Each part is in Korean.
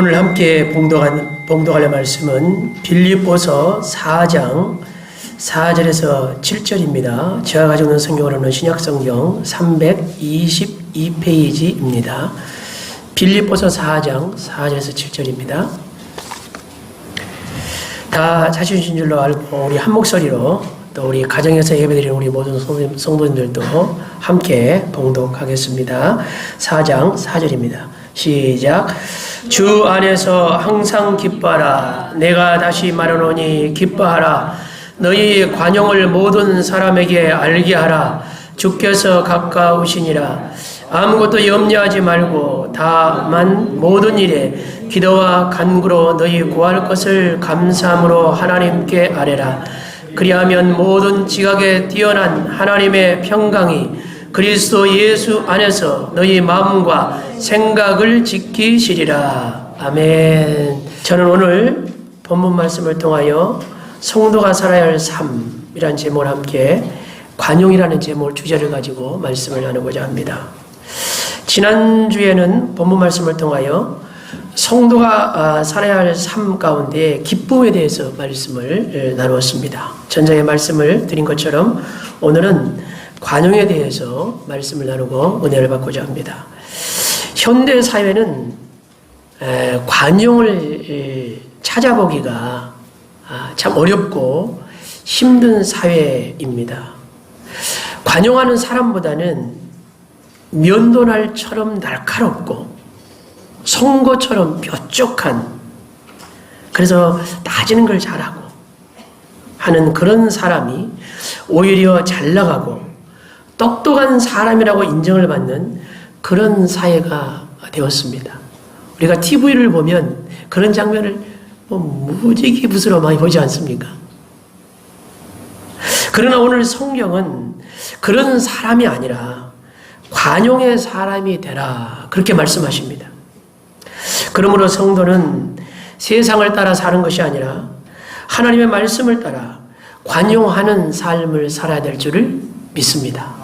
오늘 함께 봉독할 말씀은 빌립보서 4장 4절에서 7절입니다. 제가 가지고 있는 성경으로는 신약성경 322페이지입니다. 빌립보서 4장 4절에서 7절입니다. 다 찾으신 줄로 알고 우리 한 목소리로 또 우리 가정에서 예배드리는 우리 모든 성도님들도 함께 봉독하겠습니다. 4장 4절입니다. 시작. 주 안에서 항상 기뻐하라. 내가 다시 말하노니 기뻐하라. 너희 관용을 모든 사람에게 알게 하라. 주께서 가까우시니라. 아무것도 염려하지 말고 다만 모든 일에 기도와 간구로 너희 구할 것을 감사함으로 하나님께 아뢰라. 그리하면 모든 지각에 뛰어난 하나님의 평강이 그리스도 예수 안에서 너희 마음과 생각을 지키시리라. 아멘. 저는 오늘 본문 말씀을 통하여 성도가 살아야 할 삶이라는 제목을 함께 관용이라는 제목을 주제를 가지고 말씀을 나누고자 합니다. 지난주에는 본문 말씀을 통하여 성도가 살아야 할 삶 가운데 기쁨에 대해서 말씀을 나누었습니다. 전자의 말씀을 드린 것처럼 오늘은 관용에 대해서 말씀을 나누고 은혜를 받고자 합니다. 현대 사회는 관용을 찾아보기가 참 어렵고 힘든 사회입니다. 관용하는 사람보다는 면도날처럼 날카롭고 송곳처럼 뾰족한, 그래서 따지는 걸 잘하고 하는 그런 사람이 오히려 잘 나가고 똑똑한 사람이라고 인정을 받는 그런 사회가 되었습니다. 우리가 TV를 보면 그런 장면을 무지개 붓으로 많이 보지 않습니까? 그러나 오늘 성경은 그런 사람이 아니라 관용의 사람이 되라, 그렇게 말씀하십니다. 그러므로 성도는 세상을 따라 사는 것이 아니라 하나님의 말씀을 따라 관용하는 삶을 살아야 될 줄을 믿습니다.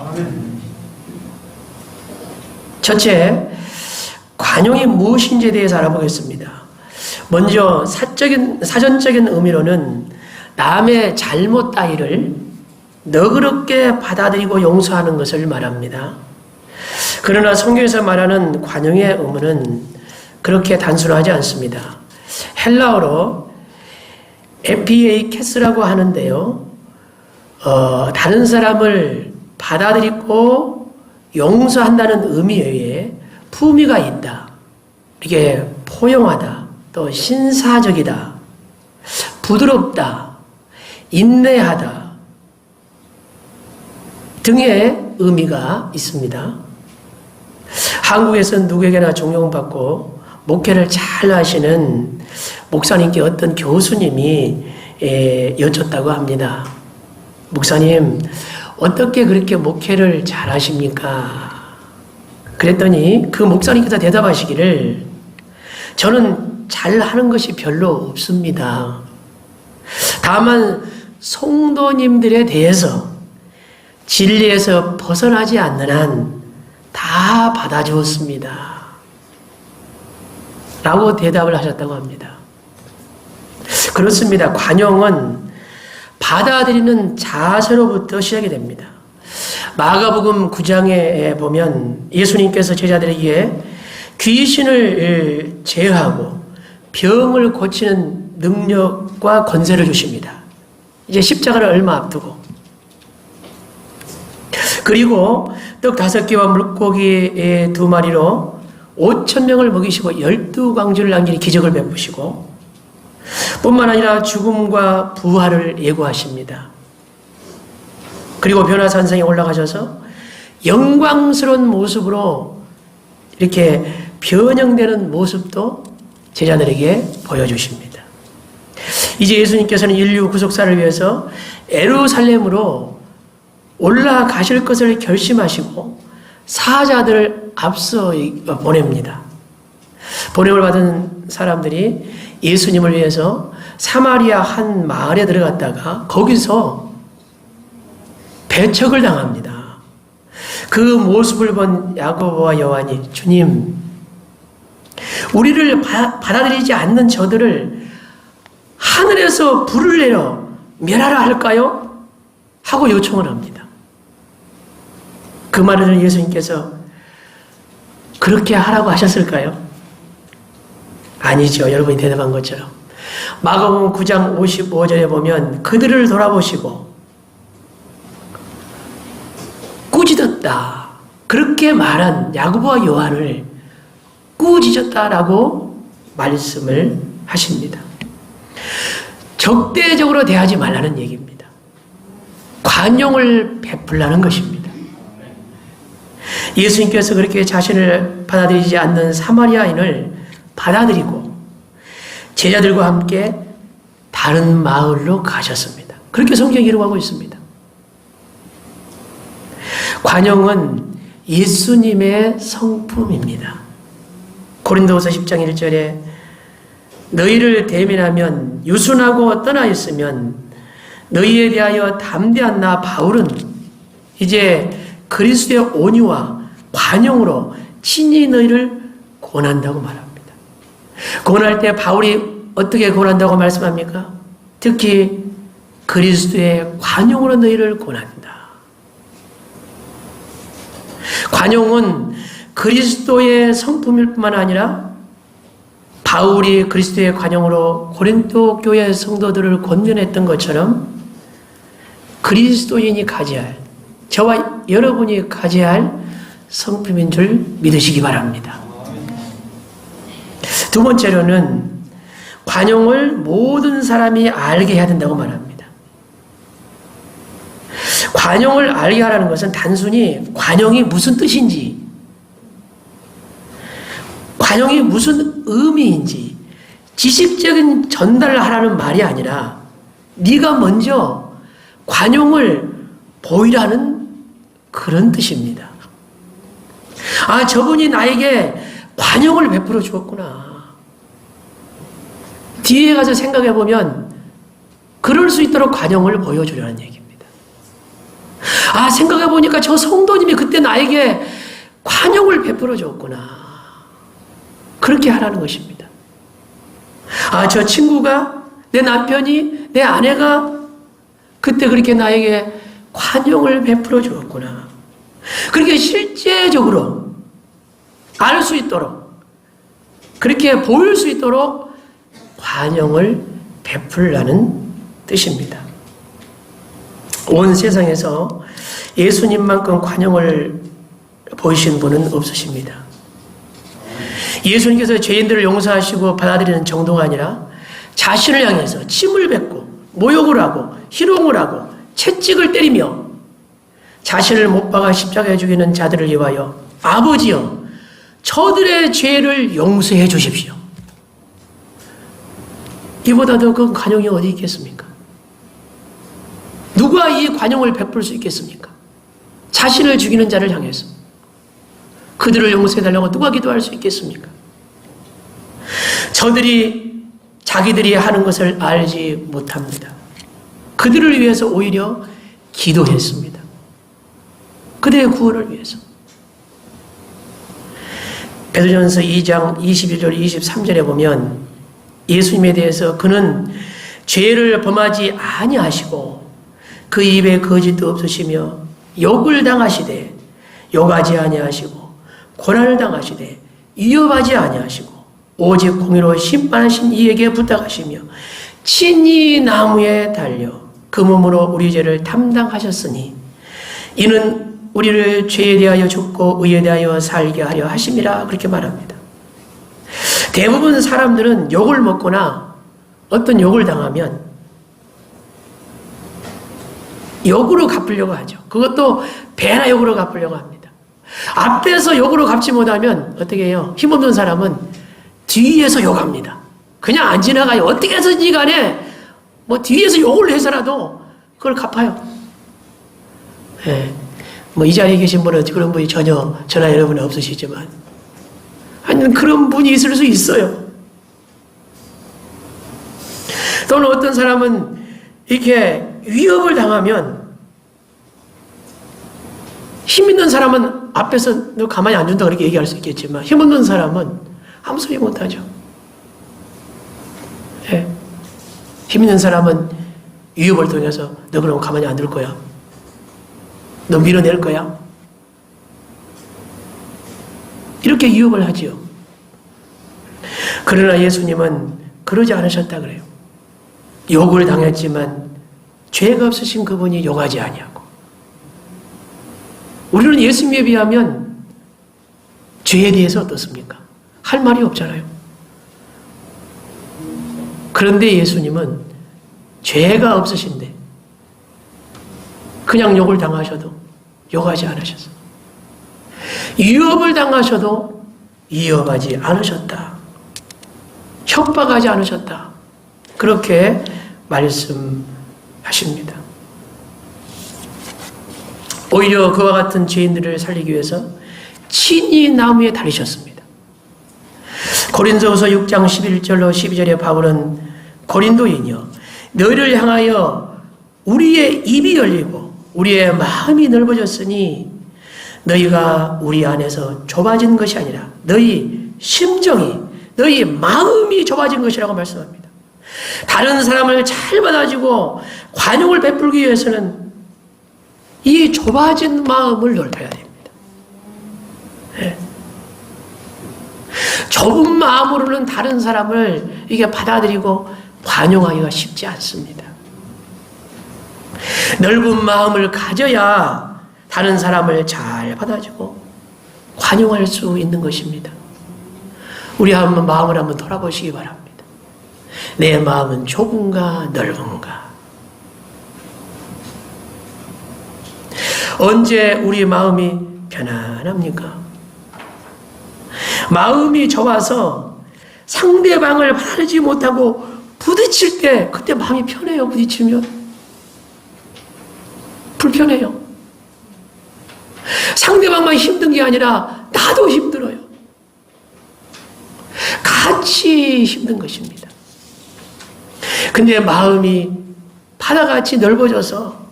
첫째, 관용이 무엇인지에 대해서 알아보겠습니다. 먼저 사전적인 의미로는 남의 잘못 따위를 너그럽게 받아들이고 용서하는 것을 말합니다. 그러나 성경에서 말하는 관용의 의무는 그렇게 단순하지 않습니다. 헬라어로 에피에이케스라고 하는데요. 다른 사람을 받아들이고 용서한다는 의미 외에 품위가 있다. 이게 포용하다, 또 신사적이다, 부드럽다, 인내하다 등의 의미가 있습니다. 한국에서는 누구에게나 존경받고 목회를 잘 하시는 목사님께 어떤 교수님이 여쭙다고 합니다. 목사님, 어떻게 그렇게 목회를 잘 하십니까? 그랬더니 그 목사님께서 대답하시기를, 저는 잘하는 것이 별로 없습니다. 다만 성도님들에 대해서 진리에서 벗어나지 않는 한 다 받아주었습니다. 라고 대답을 하셨다고 합니다. 그렇습니다. 관용은 받아들이는 자세로부터 시작이 됩니다. 마가복음 9장에 보면 예수님께서 제자들에게 귀신을 제어하고 병을 고치는 능력과 권세를 주십니다. 이제 십자가를 얼마 앞두고. 그리고 떡 5개와 물고기 2마리로 5,000명을 먹이시고 12광주를 남기는 기적을 베푸시고 뿐만 아니라 죽음과 부활을 예고하십니다. 그리고 변화산성에 올라가셔서 영광스러운 모습으로 이렇게 변형되는 모습도 제자들에게 보여주십니다. 이제 예수님께서는 인류 구속사를 위해서 예루살렘으로 올라가실 것을 결심하시고 사자들을 앞서 보냅니다. 보냄을 받은 사람들이 예수님을 위해서 사마리아 한 마을에 들어갔다가 거기서 배척을 당합니다. 그 모습을 본 야고보와 요한이, 주님, 우리를 받아들이지 않는 저들을 하늘에서 불을 내려 멸하라 할까요? 하고 요청을 합니다. 그 말을 들은 예수님께서 그렇게 하라고 하셨을까요? 아니죠. 여러분이 대답한 것처럼. 마가복음 9장 55절에 보면 그들을 돌아보시고 꾸짖었다. 그렇게 말한 야고보와 요한을 꾸짖었다라고 말씀을 하십니다. 적대적으로 대하지 말라는 얘기입니다. 관용을 베풀라는 것입니다. 예수님께서 그렇게 자신을 받아들이지 않는 사마리아인을 받아들이고 제자들과 함께 다른 마을로 가셨습니다. 그렇게 성경이 기록하고 있습니다. 관용은 예수님의 성품입니다. 고린도후서 10장 1절에 너희를 대면하면 유순하고 떠나 있으면 너희에 대하여 담대한 나 바울은 이제 그리스도의 온유와 관용으로 친히 너희를 권한다고 말합니다. 권할 때 바울이 어떻게 권한다고 말씀합니까? 특히 그리스도의 관용으로 너희를 권한다. 관용은 그리스도의 성품일 뿐만 아니라 바울이 그리스도의 관용으로 고린도 교회 성도들을 권면했던 것처럼 그리스도인이 가져야 할, 저와 여러분이 가져야 할 성품인 줄 믿으시기 바랍니다. 두 번째로는 관용을 모든 사람이 알게 해야 된다고 말합니다. 관용을 알게 하라는 것은 단순히 관용이 무슨 뜻인지, 관용이 무슨 의미인지 지식적인 전달을 하라는 말이 아니라 네가 먼저 관용을 보이라는 그런 뜻입니다. 아, 저분이 나에게 관용을 베풀어 주었구나. 뒤에 가서 생각해 보면 그럴 수 있도록 관용을 보여주려는 얘기입니다. 아, 생각해 보니까 저 성도님이 그때 나에게 관용을 베풀어 줬구나. 그렇게 하라는 것입니다. 아, 저 친구가, 내 남편이, 내 아내가 그때 그렇게 나에게 관용을 베풀어 주었구나. 그렇게 실제적으로 알 수 있도록, 그렇게 보일 수 있도록 관용을 베풀라는 뜻입니다. 온 세상에서 예수님만큼 관용을 보이신 분은 없으십니다. 예수님께서 죄인들을 용서하시고 받아들이는 정도가 아니라 자신을 향해서 침을 뱉고 모욕을 하고 희롱을 하고 채찍을 때리며 자신을 못 박아 십자가에 죽이는 자들을 위하여 아버지여 저들의 죄를 용서해 주십시오. 이보다 더 큰 관용이 어디 있겠습니까? 누가 이 관용을 베풀 수 있겠습니까? 자신을 죽이는 자를 향해서 그들을 용서해달라고 누가 기도할 수 있겠습니까? 저들이 자기들이 하는 것을 알지 못합니다. 그들을 위해서 오히려 기도했습니다. 그들의 구원을 위해서. 베드로전서 2장 21절 23절에 보면 예수님에 대해서 그는 죄를 범하지 아니하시고 그 입에 거짓도 없으시며 욕을 당하시되 욕하지 아니하시고 고난을 당하시되 위협하지 아니하시고 오직 공의로 심판하신 이에게 부탁하시며 친히 나무에 달려 그 몸으로 우리 죄를 담당하셨으니 이는 우리를 죄에 대하여 죽고 의에 대하여 살게 하려 하심이라 그렇게 말합니다. 대부분 사람들은 욕을 먹거나 어떤 욕을 당하면 욕으로 갚으려고 하죠. 그것도 배나 욕으로 갚으려고 합니다. 앞에서 욕으로 갚지 못하면 어떻게 해요? 힘없는 사람은 뒤에서 욕합니다. 그냥 안 지나가요. 어떻게 해서든지 간에 뭐 뒤에서 욕을 해서라도 그걸 갚아요. 예. 뭐 이 자리에 계신 분은 그런 분이 전혀 저나 여러분은 없으시지만 아니 그런 분이 있을 수 있어요. 또는 어떤 사람은 이렇게 위협을 당하면 힘 있는 사람은 앞에서 너 가만히 안 준다 그렇게 얘기할 수 있겠지만 힘없는 사람은 아무 소리 못하죠. 예. 힘 있는 사람은 위협을 통해서 너 그럼 가만히 안 둘 거야. 너 밀어낼 거야. 이렇게 유혹을 하지요. 그러나 예수님은 그러지 않으셨다 그래요. 욕을 당했지만 죄가 없으신 그분이 욕하지 아니하고. 우리는 예수님에 비하면 죄에 대해서 어떻습니까? 할 말이 없잖아요. 그런데 예수님은 죄가 없으신데 그냥 욕을 당하셔도 욕하지 않으셨어요. 위협을 당하셔도 위협하지 않으셨다. 협박하지 않으셨다. 그렇게 말씀하십니다. 오히려 그와 같은 죄인들을 살리기 위해서 친히 나무에 달리셨습니다. 고린도후서 6장 11절로 12절에 바울은 고린도인이여 너희를 향하여 우리의 입이 열리고 우리의 마음이 넓어졌으니 너희가 우리 안에서 좁아진 것이 아니라 너희 심정이 너희 마음이 좁아진 것이라고 말씀합니다. 다른 사람을 잘 받아주고 관용을 베풀기 위해서는 이 좁아진 마음을 넓혀야 됩니다. 네. 좁은 마음으로는 다른 사람을 이게 받아들이고 관용하기가 쉽지 않습니다. 넓은 마음을 가져야 다른 사람을 잘 받아주고 관용할 수 있는 것입니다. 우리 한번 마음을 한번 돌아보시기 바랍니다. 내 마음은 좁은가 넓은가? 언제 우리 마음이 편안합니까? 마음이 좁아서 상대방을 바라지 못하고 부딪힐 때 그때 마음이 편해요. 부딪히면 불편해요. 상대방만 힘든 게 아니라 나도 힘들어요. 같이 힘든 것입니다. 근데 마음이 바다같이 넓어져서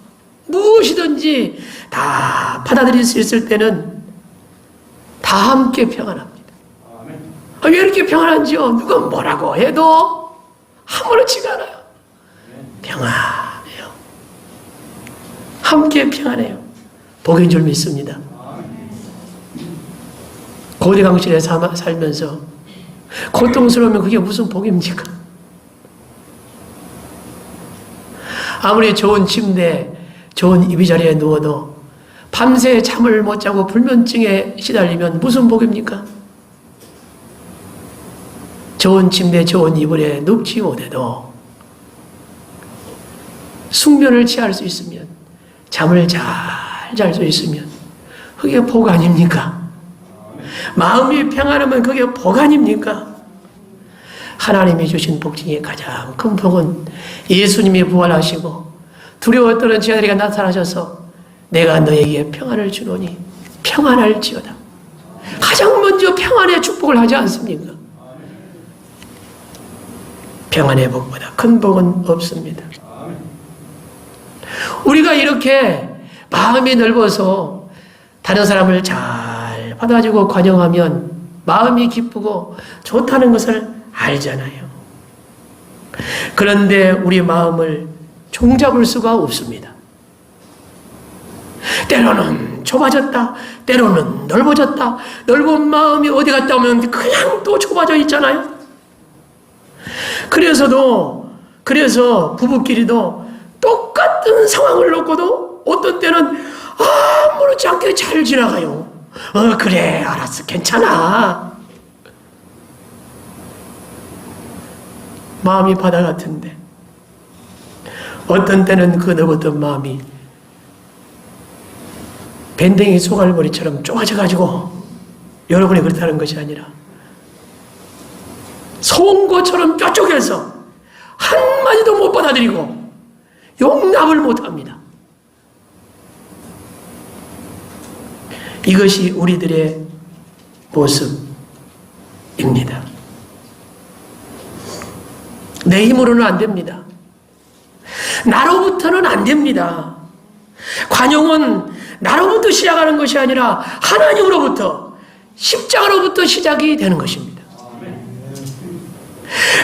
무엇이든지 다 받아들일 수 있을 때는 다 함께 평안합니다. 왜 이렇게 평안한지요? 누가 뭐라고 해도 아무렇지가 않아요. 평안해요. 함께 평안해요. 복인 줄 믿습니다. 고대 강실에 살면서 고통스러우면 그게 무슨 복입니까? 아무리 좋은 침대, 좋은 이비자리에 누워도 밤새 잠을 못 자고 불면증에 시달리면 무슨 복입니까? 좋은 침대, 좋은 이불에 눕지 못해도 숙면을 취할 수 있으면, 잠을 잘 잘 수 있으면 그게 복 아닙니까? 마음이 평안하면 그게 복 아닙니까? 하나님이 주신 복 중에 가장 큰 복은 예수님이 부활하시고 두려워 떠는 제 아들이 나타나셔서 내가 너에게 평안을 주노니 평안할지어다. 가장 먼저 평안의 축복을 하지 않습니까? 평안의 복보다 큰 복은 없습니다. 우리가 이렇게 마음이 넓어서 다른 사람을 잘 받아주고 관용하면 마음이 기쁘고 좋다는 것을 알잖아요. 그런데 우리 마음을 종잡을 수가 없습니다. 때로는 좁아졌다, 때로는 넓어졌다. 넓은 마음이 어디 갔다 오면 그냥 또 좁아져 있잖아요. 그래서 부부끼리도 똑같은 상황을 놓고도 어떤 때는 아무렇지 않게 잘 지나가요. 그래, 알았어, 괜찮아. 마음이 바다 같은데 어떤 때는 그 넓었던 마음이 밴댕이 소갈머리처럼 좁아져가지고 여러분이 그렇다는 것이 아니라 송곳처럼 뾰족해서 한마디도 못 받아들이고 용납을 못합니다. 이것이 우리들의 모습입니다. 내 힘으로는 안 됩니다. 나로부터는 안 됩니다. 관용은 나로부터 시작하는 것이 아니라 하나님으로부터, 십자가로부터 시작이 되는 것입니다.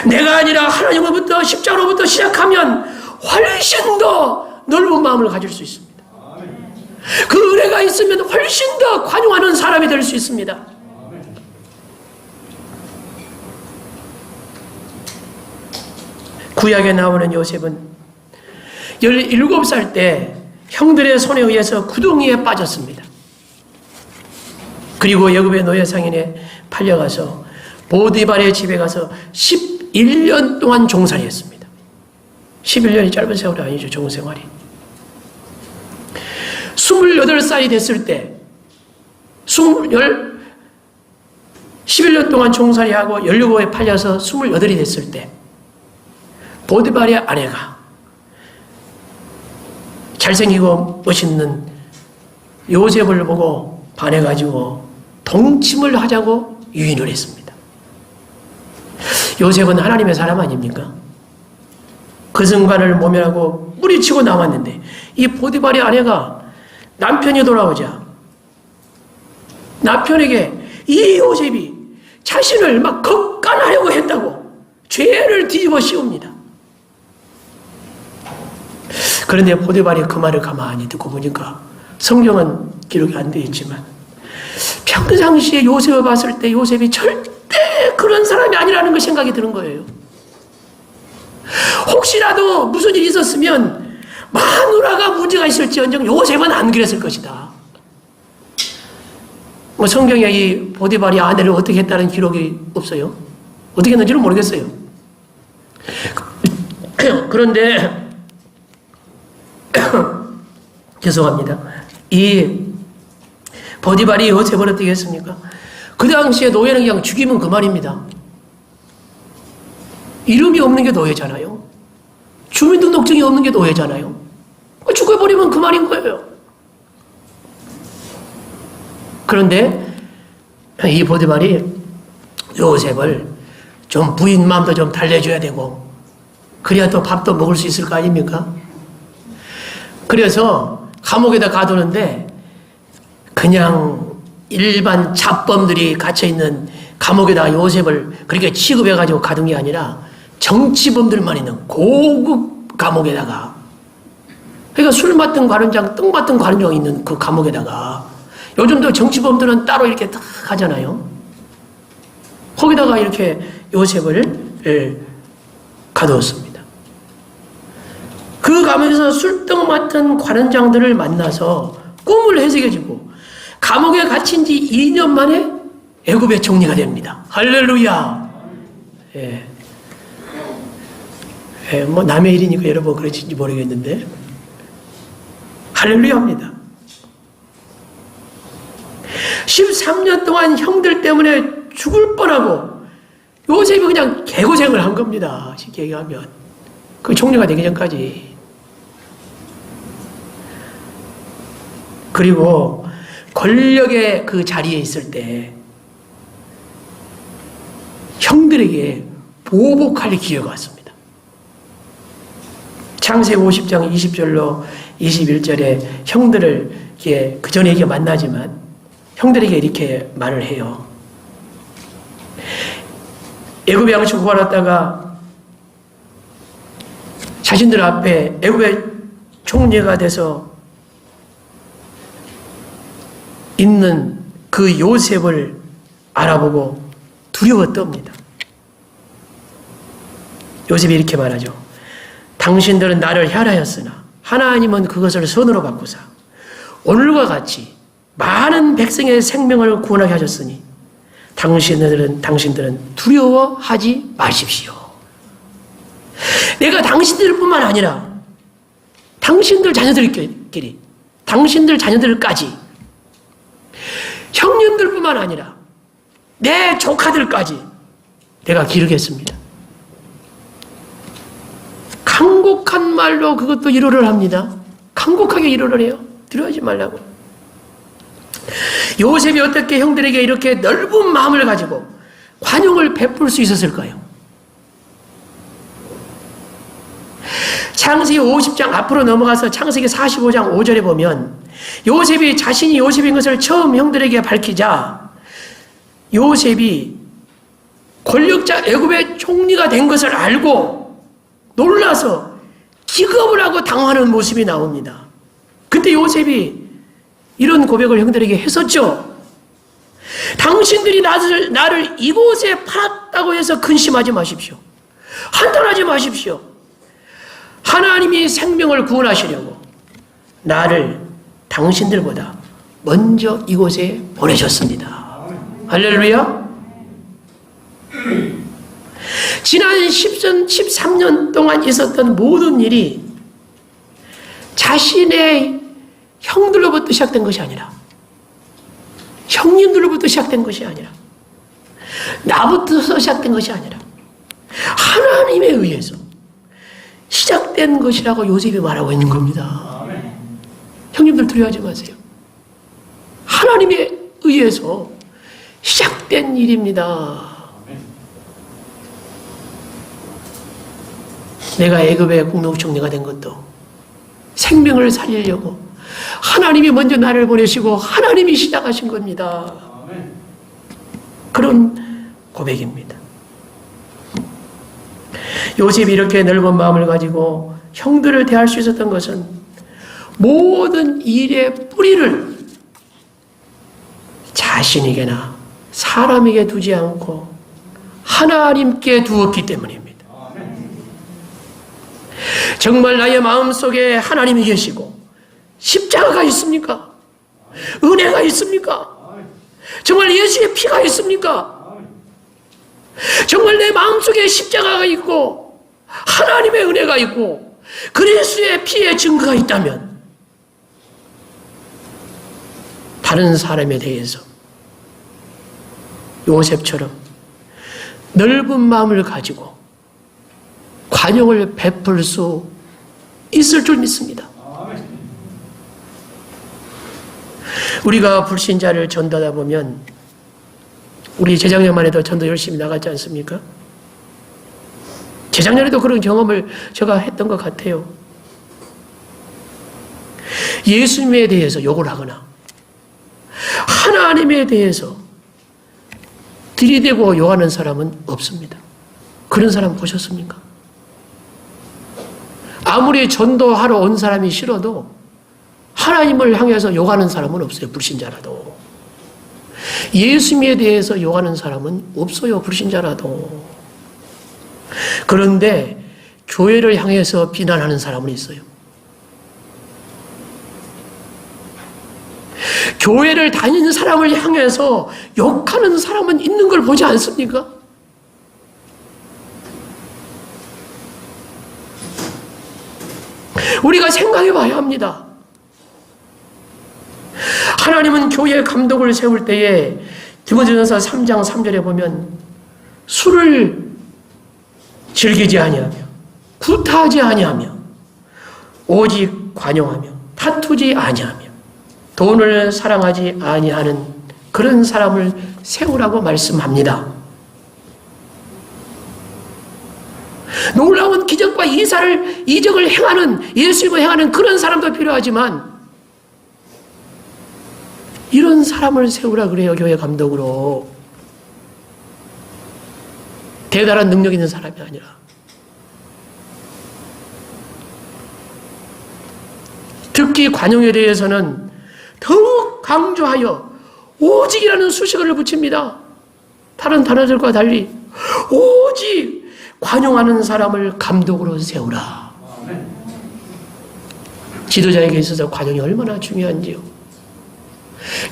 내가 아니라 하나님으로부터 십자가로부터 시작하면 훨씬 더 넓은 마음을 가질 수 있습니다. 그 은혜가 있으면 훨씬 더 관용하는 사람이 될 수 있습니다. 구약에 나오는 요셉은 17살 때 형들의 손에 의해서 구덩이에 빠졌습니다. 그리고 애굽의 노예상인에 팔려가서 보디발의 집에 가서 11년 동안 종살이했습니다. 11년이 짧은 세월이 아니죠. 종생활이. 28살이 됐을 때 11년 동안 종살이하고 17에 팔려서 28이 됐을 때 보디발의 아내가 잘생기고 멋있는 요셉을 보고 반해가지고 동침을 하자고 유인을 했습니다. 요셉은 하나님의 사람 아닙니까? 그 순간을 모면하고 뿌리치고 나왔는데 이 보디발의 아내가 남편이 돌아오자 남편에게 이 요셉이 자신을 막 겁간하려고 했다고 죄를 뒤집어 씌웁니다. 그런데 보디발이 그 말을 가만히 듣고 보니까 성경은 기록이 안 되어 있지만 평상시에 요셉을 봤을 때 요셉이 절대 그런 사람이 아니라는 그 생각이 드는 거예요. 혹시라도 무슨 일이 있었으면 마누라가 문제가 있을지언정 요셉은 안 그랬을 것이다. 뭐 성경에 이 보디발이 아내를 어떻게 했다는 기록이 없어요. 어떻게 했는지는 모르겠어요. 그런데 죄송합니다. 이 보디발이 요셉을 어떻게 했습니까? 그 당시에 노예는 그냥 죽이면 그만입니다. 이름이 없는 게 노예잖아요. 주민등록증이 없는 게 노예잖아요. 죽여버리면 그만인 거예요. 그런데 이 보디발이 요셉을 좀 부인 마음도 좀 달래줘야 되고 그래야 또 밥도 먹을 수 있을 거 아닙니까? 그래서 감옥에다 가두는데 그냥 일반 잡범들이 갇혀있는 감옥에다 요셉을 그렇게 취급해가지고 가둔 게 아니라 정치범들만 있는 고급 감옥에다가 그러니까 술 맡은 관원장, 떡 맡은 관원장 있는 그 감옥에다가 요즘도 정치범들은 따로 이렇게 딱 하잖아요. 거기다가 이렇게 요셉을 가두었습니다. 그 감옥에서 술떡 맡은 관원장들을 만나서 꿈을 해석해주고 감옥에 갇힌 지 2년 만에 애굽의 총리가 됩니다. 할렐루야. 뭐 남의 일이니까 여러분 그러신지 모르겠는데 할렐루야입니다. 13년 동안 형들 때문에 죽을 뻔하고 요셉이 그냥 개고생을 한 겁니다. 쉽게 얘기하면 그 총리가 되기 전까지. 그리고 권력의 그 자리에 있을 때 형들에게 보복할 기회가 왔습니다. 창세기 50장 20절로 21절에 형들을 그 전에 이게 만나지만 형들에게 이렇게 말을 해요. 애굽의 양식을 구하렀다가 자신들 앞에 애굽의 총리가 돼서 있는 그 요셉을 알아보고 두려워 떱니다. 요셉이 이렇게 말하죠. 당신들은 나를 혈하였으나 하나님은 그것을 선으로 바꾸사 오늘과 같이 많은 백성의 생명을 구원하게 하셨으니 당신들은 두려워하지 마십시오. 내가 당신들뿐만 아니라 당신들 자녀들끼리 당신들 자녀들까지 형님들뿐만 아니라 내 조카들까지 내가 기르겠습니다. 간곡한 말로 그것도 위로를 합니다. 간곡하게 위로를 해요. 두려워하지 말라고. 요셉이 어떻게 형들에게 이렇게 넓은 마음을 가지고 관용을 베풀 수 있었을까요? 창세기 50장 앞으로 넘어가서 창세기 45장 5절에 보면 요셉이 자신이 요셉인 것을 처음 형들에게 밝히자 요셉이 권력자 애굽의 총리가 된 것을 알고 놀라서 기겁을 하고 당하는 모습이 나옵니다. 그때 요셉이 이런 고백을 형들에게 했었죠. 당신들이 나를 이곳에 팔았다고 해서 근심하지 마십시오. 한탄하지 마십시오. 하나님이 생명을 구원하시려고 나를 당신들보다 먼저 이곳에 보내셨습니다. 할렐루야. 지난 13년 동안 있었던 모든 일이 자신의 형들로부터 시작된 것이 아니라, 형님들로부터 시작된 것이 아니라, 나부터 시작된 것이 아니라 하나님에 의해서 시작된 것이라고 요셉이 말하고 있는 겁니다. 형님들 두려워하지 마세요. 하나님에 의해서 시작된 일입니다. 내가 애굽의 국무총리가 된 것도 생명을 살리려고 하나님이 먼저 나를 보내시고 하나님이 시작하신 겁니다. 그런 고백입니다. 요셉이 이렇게 넓은 마음을 가지고 형들을 대할 수 있었던 것은 모든 일의 뿌리를 자신에게나 사람에게 두지 않고 하나님께 두었기 때문입니다. 정말 나의 마음속에 하나님이 계시고 십자가가 있습니까? 은혜가 있습니까? 정말 예수의 피가 있습니까? 정말 내 마음속에 십자가가 있고 하나님의 은혜가 있고 그리스도의 피의 증거가 있다면 다른 사람에 대해서 요셉처럼 넓은 마음을 가지고 관용을 베풀 수 있을 줄 믿습니다. 우리가 불신자를 전도하다 보면 우리 재작년만 해도 전도 열심히 나갔지 않습니까? 재작년에도 그런 경험을 제가 했던 것 같아요. 예수님에 대해서 욕을 하거나 하나님에 대해서 들이대고 욕하는 사람은 없습니다. 그런 사람 보셨습니까? 아무리 전도하러 온 사람이 싫어도 하나님을 향해서 욕하는 사람은 없어요. 불신자라도. 예수님에 대해서 욕하는 사람은 없어요. 불신자라도. 그런데 교회를 향해서 비난하는 사람은 있어요. 교회를 다니는 사람을 향해서 욕하는 사람은 있는 걸 보지 않습니까? 우리가 생각해 봐야 합니다. 하나님은 교회의 감독을 세울 때에 디모데전서 3장 3절에 보면 술을 즐기지 아니하며 구타하지 아니하며 오직 관용하며 다투지 아니하며 돈을 사랑하지 아니하는 그런 사람을 세우라고 말씀합니다. 놀라운 기적과 이적을 행하는, 예수님을 행하는 그런 사람도 필요하지만 이런 사람을 세우라 그래요. 교회 감독으로. 대단한 능력 있는 사람이 아니라. 특히 관용에 대해서는 더욱 강조하여 오직이라는 수식어를 붙입니다. 다른 단어들과 달리 오직 관용하는 사람을 감독으로 세우라. 지도자에게 있어서 관용이 얼마나 중요한지요.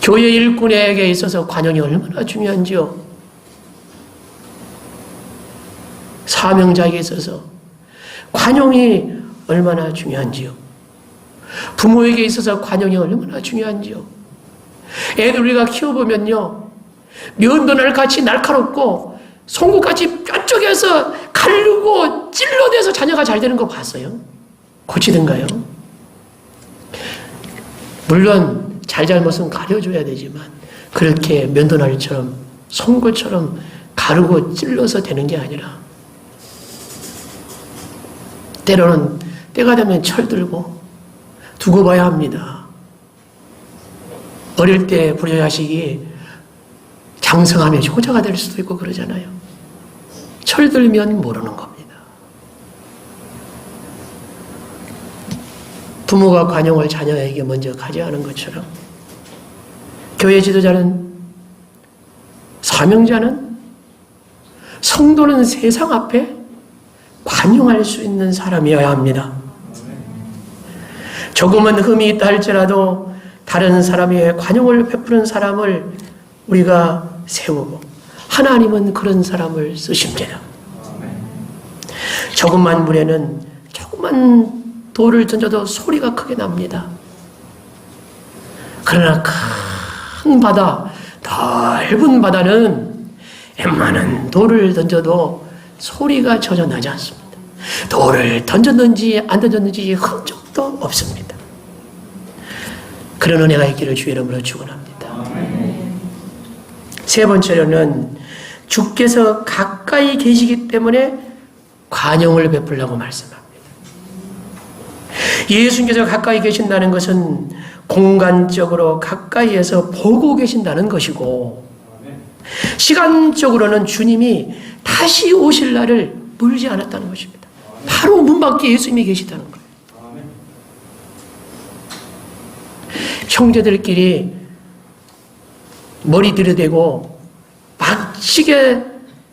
교회 일꾼에게 있어서 관용이 얼마나 중요한지요. 사명자에게 있어서 관용이 얼마나 중요한지요. 부모에게 있어서 관용이 얼마나 중요한지요. 애들 우리가 키워보면요, 면도날 같이 날카롭고 송곳같이 뼈쪽에서 가르고 찔러대서 자녀가 잘 되는 거 봤어요? 고치든가요? 물론 잘잘못은 가려줘야 되지만 그렇게 면도날처럼 송곳처럼 가르고 찔러서 되는 게 아니라 때로는 때가 되면 철들고 두고 봐야 합니다. 어릴 때 불효자식이 장성하면 효자가 될 수도 있고 그러잖아요. 철들면 모르는 겁니다. 부모가 관용을 자녀에게 먼저 가져가는 것처럼 교회 지도자는, 사명자는, 성도는 세상 앞에 관용할 수 있는 사람이어야 합니다. 조금은 흠이 있다 할지라도 다른 사람에게 관용을 베푸는 사람을 우리가 세우고 하나님은 그런 사람을 쓰십니다. 조금만 물에는 조금만 돌을 던져도 소리가 크게 납니다. 그러나 큰 바다, 넓은 바다는 웬만한 돌을 던져도 소리가 전혀 나지 않습니다. 돌을 던졌는지 안 던졌는지 흔적도 없습니다. 그런 은혜가 있기를 주의 이름으로 축원합니다. 세 번째로는 주께서 가까이 계시기 때문에 관용을 베풀라고 말씀합니다. 예수님께서 가까이 계신다는 것은 공간적으로 가까이에서 보고 계신다는 것이고, 시간적으로는 주님이 다시 오실 날을 멀지 않았다는 것입니다. 바로 문 밖에 예수님이 계시다는 거예요. 형제들끼리 머리 들이대고 막치게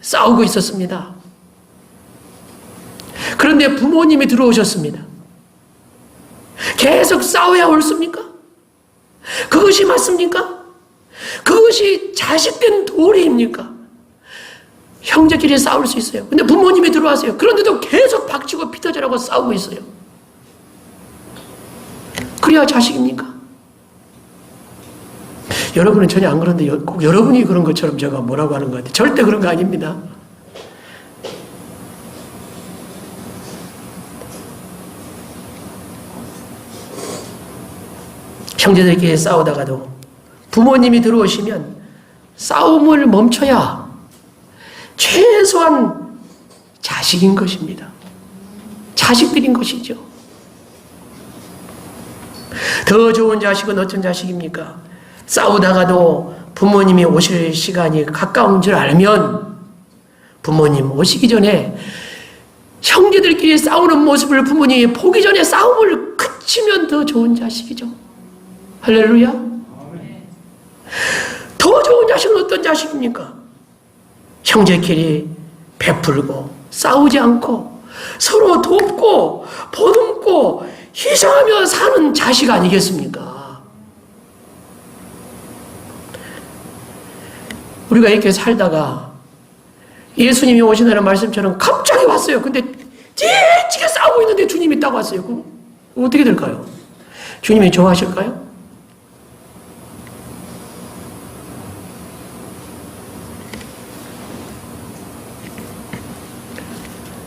싸우고 있었습니다. 그런데 부모님이 들어오셨습니다. 계속 싸워야 옳습니까? 그것이 맞습니까? 그것이 자식된 도리입니까? 형제끼리 싸울 수 있어요. 근데 부모님이 들어와세요. 그런데도 계속 박치고 피터절하고 싸우고 있어요. 그래야 자식입니까? 여러분은 전혀 안 그런데 꼭 여러분이 그런 것처럼 제가 뭐라고 하는 것 같아요. 절대 그런 거 아닙니다. 형제들끼리 싸우다가도 부모님이 들어오시면 싸움을 멈춰야 최소한 자식인 것입니다. 자식들인 것이죠. 더 좋은 자식은 어떤 자식입니까? 싸우다가도 부모님이 오실 시간이 가까운 줄 알면 부모님 오시기 전에 형제들끼리 싸우는 모습을 부모님이 보기 전에 싸움을 그치면 더 좋은 자식이죠. 할렐루야. 더 좋은 자식은 어떤 자식입니까? 형제끼리 베풀고 싸우지 않고 서로 돕고 보듬고 희생하며 사는 자식 아니겠습니까? 우리가 이렇게 살다가 예수님이 오신다는 말씀처럼 갑자기 왔어요. 근데 찌찌게 싸우고 있는데 주님이 딱 왔어요. 그럼 어떻게 될까요? 주님이 좋아하실까요?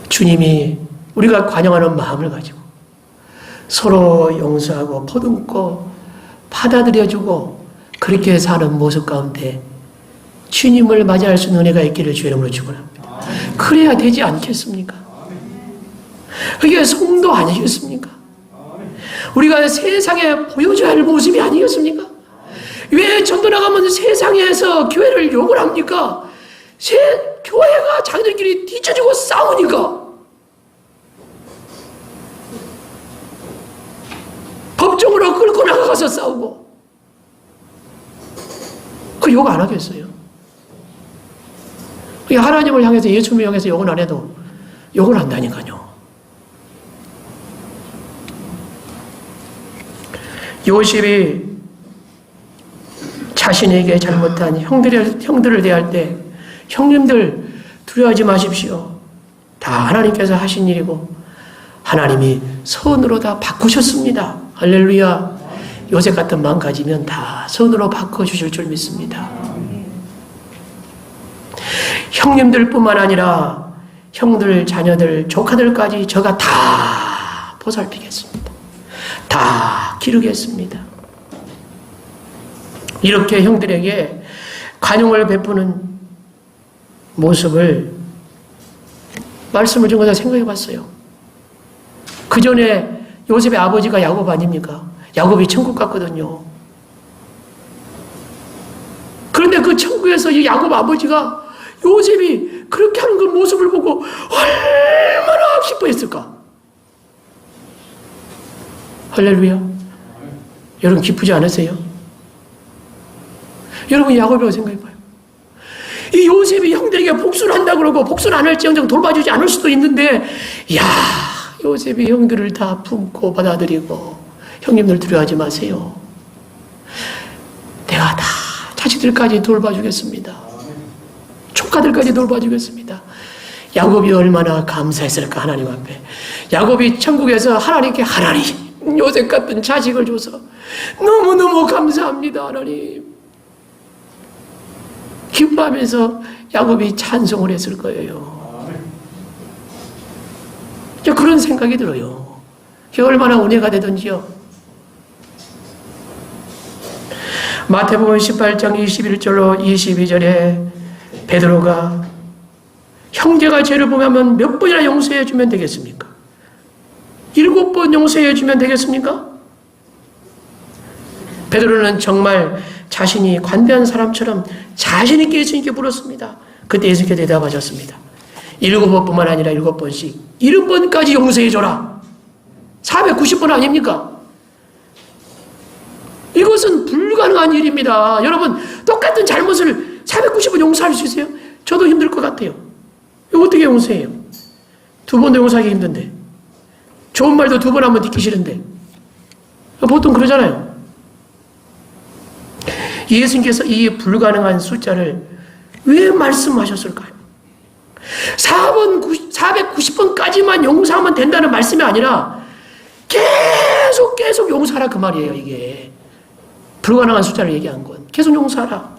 주님이 우리가 관용하는 마음을 가지고 서로 용서하고 보듬고 받아들여주고 그렇게 사는 모습 가운데 주님을 맞이할 수 있는 은혜가 있기를 주의 이름으로 축원합니다. 그래야 되지 않겠습니까? 그게 성도 아니겠습니까? 우리가 세상에 보여줘야 할 모습이 아니겠습니까? 왜 전도 나가면 세상에서 교회를 욕을 합니까? 교회가 자기들끼리 뒤쳐지고 싸우니까. 법정으로 끌고 나가서 싸우고. 그 욕 안 하겠어요? 하나님을 향해서 예수님을 향해서 욕은 안 해도 욕을 한다니까요. 요셉이 자신에게 잘못한 형들을 대할 때 형님들 두려워하지 마십시오. 다 하나님께서 하신 일이고 하나님이 선으로 다 바꾸셨습니다. 할렐루야. 요셉 같은 마음 가지면 다 선으로 바꿔주실 줄 믿습니다. 형님들뿐만 아니라 형들, 자녀들, 조카들까지 저가 다 보살피겠습니다. 다 기르겠습니다. 이렇게 형들에게 관용을 베푸는 모습을 말씀을 좀 생각해 봤어요. 그 전에 요셉의 아버지가 야곱 아닙니까? 야곱이 천국 갔거든요. 그런데 그 천국에서 이 야곱 아버지가 요셉이 그렇게 하는 그 모습을 보고 얼마나 기뻐했을까? 할렐루야. 여러분 기쁘지 않으세요? 여러분 야곱이라고 생각해봐요. 이 요셉이 형들에게 복수를 한다고 그러고 복수를 안 할지언정 돌봐주지 않을 수도 있는데, 야, 요셉이 형들을 다 품고 받아들이고, 형님들 두려워하지 마세요. 내가 다 자식들까지 돌봐주겠습니다. 조카들까지 돌봐주겠습니다. 야곱이 얼마나 감사했을까, 하나님 앞에. 야곱이 천국에서 하나님께, 하나님, 요셉 같은 자식을 줘서 너무너무 감사합니다, 하나님. 기뻐하면서 야곱이 찬송을 했을 거예요. 그런 생각이 들어요. 그게 얼마나 은혜가 되든지요. 마태복음 18장 21절로 22절에 베드로가 형제가 죄를 범하면 몇 번이나 용서해 주면 되겠습니까? 7번 용서해 주면 되겠습니까? 베드로는 정말 자신이 관대한 사람처럼 자신 있게 예수님께 물었습니다. 그때 예수님께 대답하셨습니다. 7번뿐만 아니라 7번씩 70번까지 용서해줘라. 490번 아닙니까? 이것은 불가능한 일입니다. 여러분, 똑같은 잘못을 490번 용서할 수 있어요? 저도 힘들 것 같아요. 이거 어떻게 용서해요? 2번도 용서하기 힘든데, 좋은 말도 2번 하면 듣기 싫은데, 보통 그러잖아요. 예수님께서 이 불가능한 숫자를 왜 말씀하셨을까요? 490번까지만 용서하면 된다는 말씀이 아니라 계속 용서하라 그 말이에요. 이게 불가능한 숫자를 얘기한 건 계속 용서하라.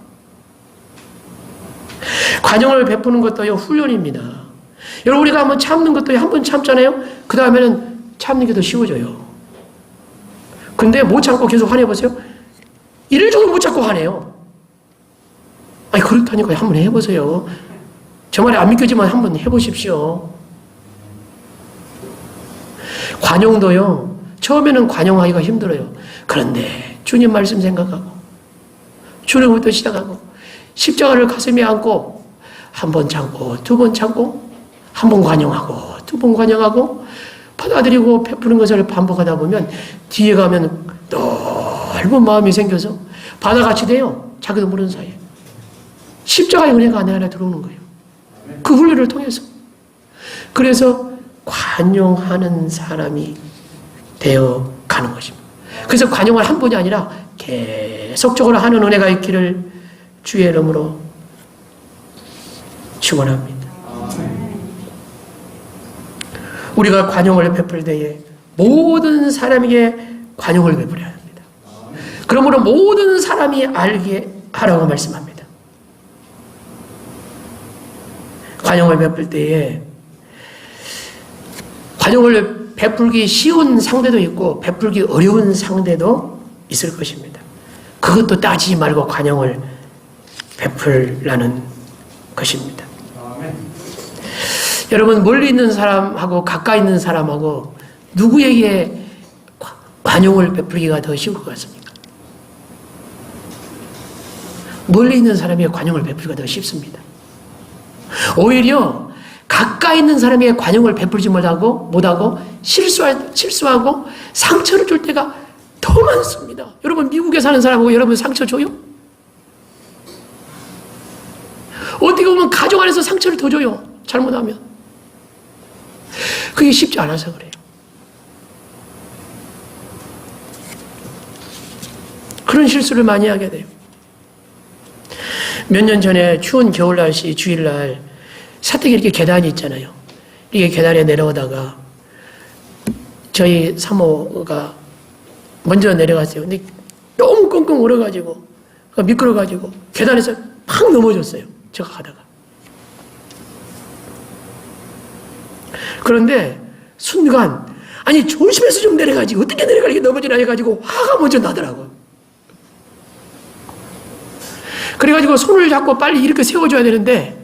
관용을 베푸는 것도 훈련입니다. 여러분, 우리가 한번 참는 것도 한 번 참잖아요. 그 다음에는 참는 게 더 쉬워져요. 근데 못 참고 계속 화내보세요. 이를 종일 못 참고 화내요. 아니, 그렇다니까요. 한번 해보세요. 저 말이 안 믿겨지면 한번 해보십시오. 관용도요, 처음에는 관용하기가 힘들어요. 그런데 주님 말씀 생각하고 주님부터 시작하고 십자가를 가슴에 안고 한 번 참고 2번 참고 한 번 관용하고 2번 관용하고 받아들이고 베푸는 것을 반복하다 보면 뒤에 가면 넓은 마음이 생겨서 바다같이 돼요. 자기도 모르는 사이에. 십자가의 은혜가 안에 하나 들어오는 거예요. 그 훈련을 통해서. 그래서 관용하는 사람이 되어 가는 것입니다. 그래서 관용을 한 번이 아니라 계속적으로 하는 은혜가 있기를 주의 이름으로 축원합니다. 우리가 관용을 베풀 때에 모든 사람에게 관용을 베풀어야 합니다. 그러므로 모든 사람이 알게 하라고 말씀합니다. 관용을 베풀 때에 관용을 베풀기 쉬운 상대도 있고 베풀기 어려운 상대도 있을 것입니다. 그것도 따지지 말고 관용을 베풀라는 것입니다. 여러분, 멀리 있는 사람하고 가까이 있는 사람하고 누구에게 관용을 베풀기가 더 쉬울 것 같습니까? 멀리 있는 사람에게 관용을 베풀기가 더 쉽습니다. 오히려 가까이 있는 사람에게 관용을 베풀지 못하고 실수하고 상처를 줄 때가 더 많습니다. 여러분, 미국에 사는 사람하고 여러분 상처 줘요? 어떻게 보면 가정 안에서 상처를 더 줘요. 잘못하면. 그게 쉽지 않아서 그래요. 그런 실수를 많이 하게 돼요. 몇 년 전에 추운 겨울 날씨 주일날 사택에 이렇게 계단이 있잖아요. 이게 계단에 내려오다가 저희 사모가 먼저 내려갔어요. 근데 너무 끙끙 얼어가지고 미끄러가지고 계단에서 팍 넘어졌어요. 제가 가다가. 그런데 순간 아니 조심해서 좀 내려가지 어떻게 내려가게 넘어지나 해가지고 화가 먼저 나더라고요. 그래가지고 손을 잡고 빨리 이렇게 세워줘야 되는데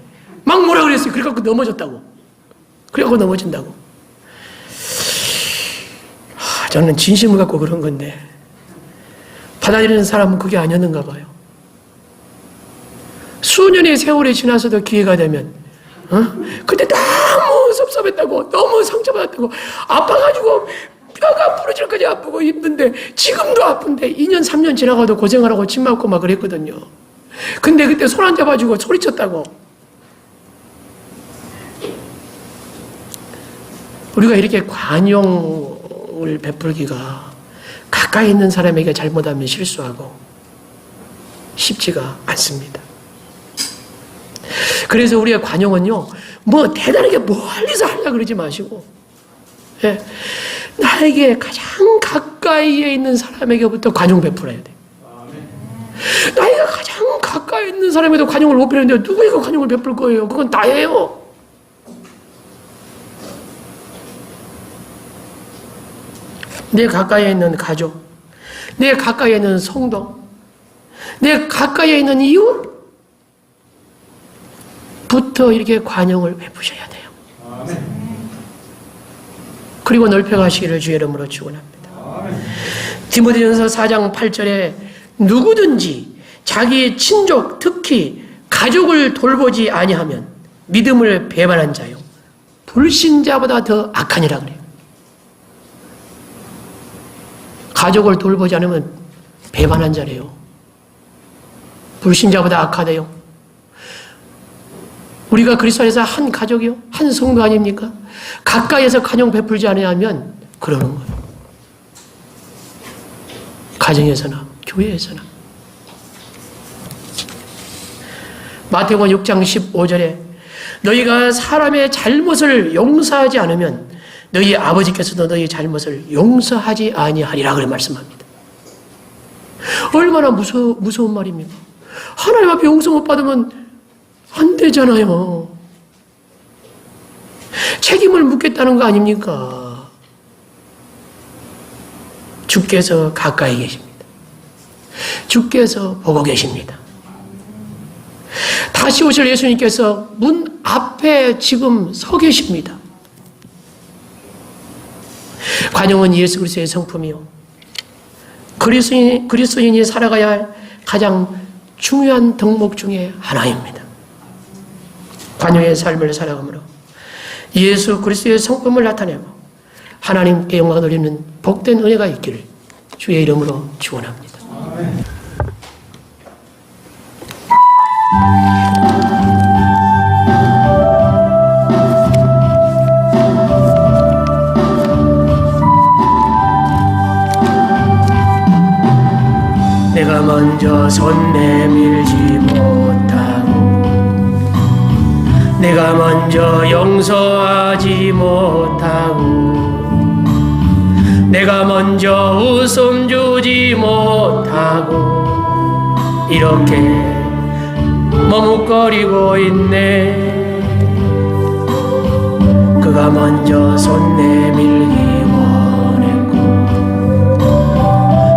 막 뭐라 그랬어요. 그래갖고 넘어졌다고. 그래갖고 넘어진다고. 저는 진심을 갖고 그런 건데 받아들이는 사람은 그게 아니었는가 봐요. 수년의 세월이 지나서도 기회가 되면 그때 너무 섭섭했다고, 너무 상처받았다고, 아파가지고 뼈가 부러질까지 아프고 힘든데, 지금도 아픈데 2년 3년 지나가도 고생하라고 침 맞고 막 그랬거든요. 근데 그때 손 안 잡아주고 소리쳤다고. 우리가 이렇게 관용을 베풀기가 가까이 있는 사람에게 잘못하면 실수하고 쉽지가 않습니다. 그래서 우리의 관용은요, 뭐 대단하게 멀리서 하려고 그러지 마시고, 예, 나에게 가장 가까이에 있는 사람에게부터 관용 베풀어야 돼. 나이가 가장 가까이 있는 사람에도 관용을 못 베푸는데 누구에게 관용을 베풀 거예요? 그건 나예요. 내 가까이에 있는 가족, 내 가까이에 있는 성도, 내 가까이에 있는 이웃부터 이렇게 관용을 베푸셔야 돼요. 그리고 넓혀가시기를 주의 이름으로 축원합니다. 디모데전서 4장 8절에 누구든지 자기 친족, 특히 가족을 돌보지 아니하면 믿음을 배반한 자요, 불신자보다 더 악하니라 그래요. 가족을 돌보지 않으면 배반한 자래요. 불신자보다 악하대요. 우리가 그리스도 안에서 한 가족이요, 한 성도 아닙니까? 가까이에서 관용 베풀지 않으면 그러는 거예요. 가정에서나 교회에서나. 마태복음 6장 15절에 너희가 사람의 잘못을 용서하지 않으면 너희 아버지께서도 너희 잘못을 용서하지 아니하리라 그래 말씀합니다. 얼마나 무서운 말입니까? 하나님 앞에 용서 못 받으면 안 되잖아요. 책임을 묻겠다는 거 아닙니까? 주께서 가까이 계십니다. 주께서 보고 계십니다. 다시 오실 예수님께서 문 앞에 지금 서 계십니다. 관용은 예수 그리스도의 성품이요, 그리스도인이 살아가야 할 가장 중요한 덕목 중에 하나입니다. 관용의 삶을 살아감으로 예수 그리스도의 성품을 나타내고 하나님께 영광을 돌리는 복된 은혜가 있기를 주의 이름으로 축원합니다. 내가 먼저 손 내밀지 못하고 내가 먼저 용서하지 못하고 내가 먼저 웃음 주지 못하고 이렇게 머뭇거리고 있네. 그가 먼저 손 내밀기 원했고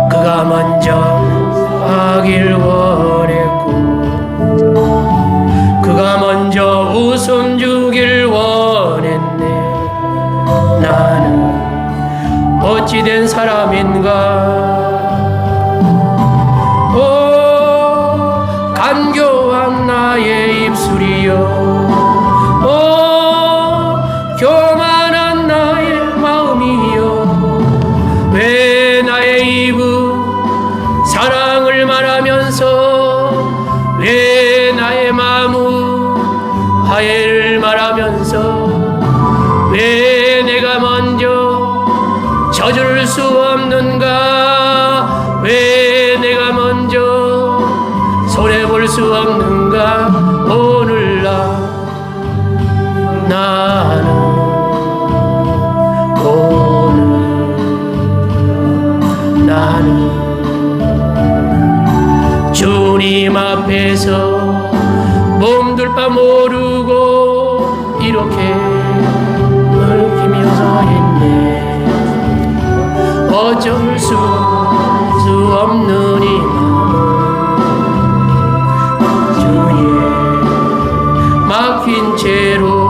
그가 먼저 하길 원했고 그가 먼저 웃음 주길 원했네. 나는 어찌된 사람인가. 오 간교한 나의 입술이여, 오 교만한 나의 마음이여, 왜 나의 입은 사랑을 말하면서 왜 나의 마음은 화해를 말하면서 왜 내가 먼저 져줄 수 없는가. 왜 내가 먼저 손해볼 수 없는가. 오늘날 나는 오늘 나는 주님 앞에서 몸둘 바 모르고 이렇게 얽히며 서 있네. 어쩔 수 없는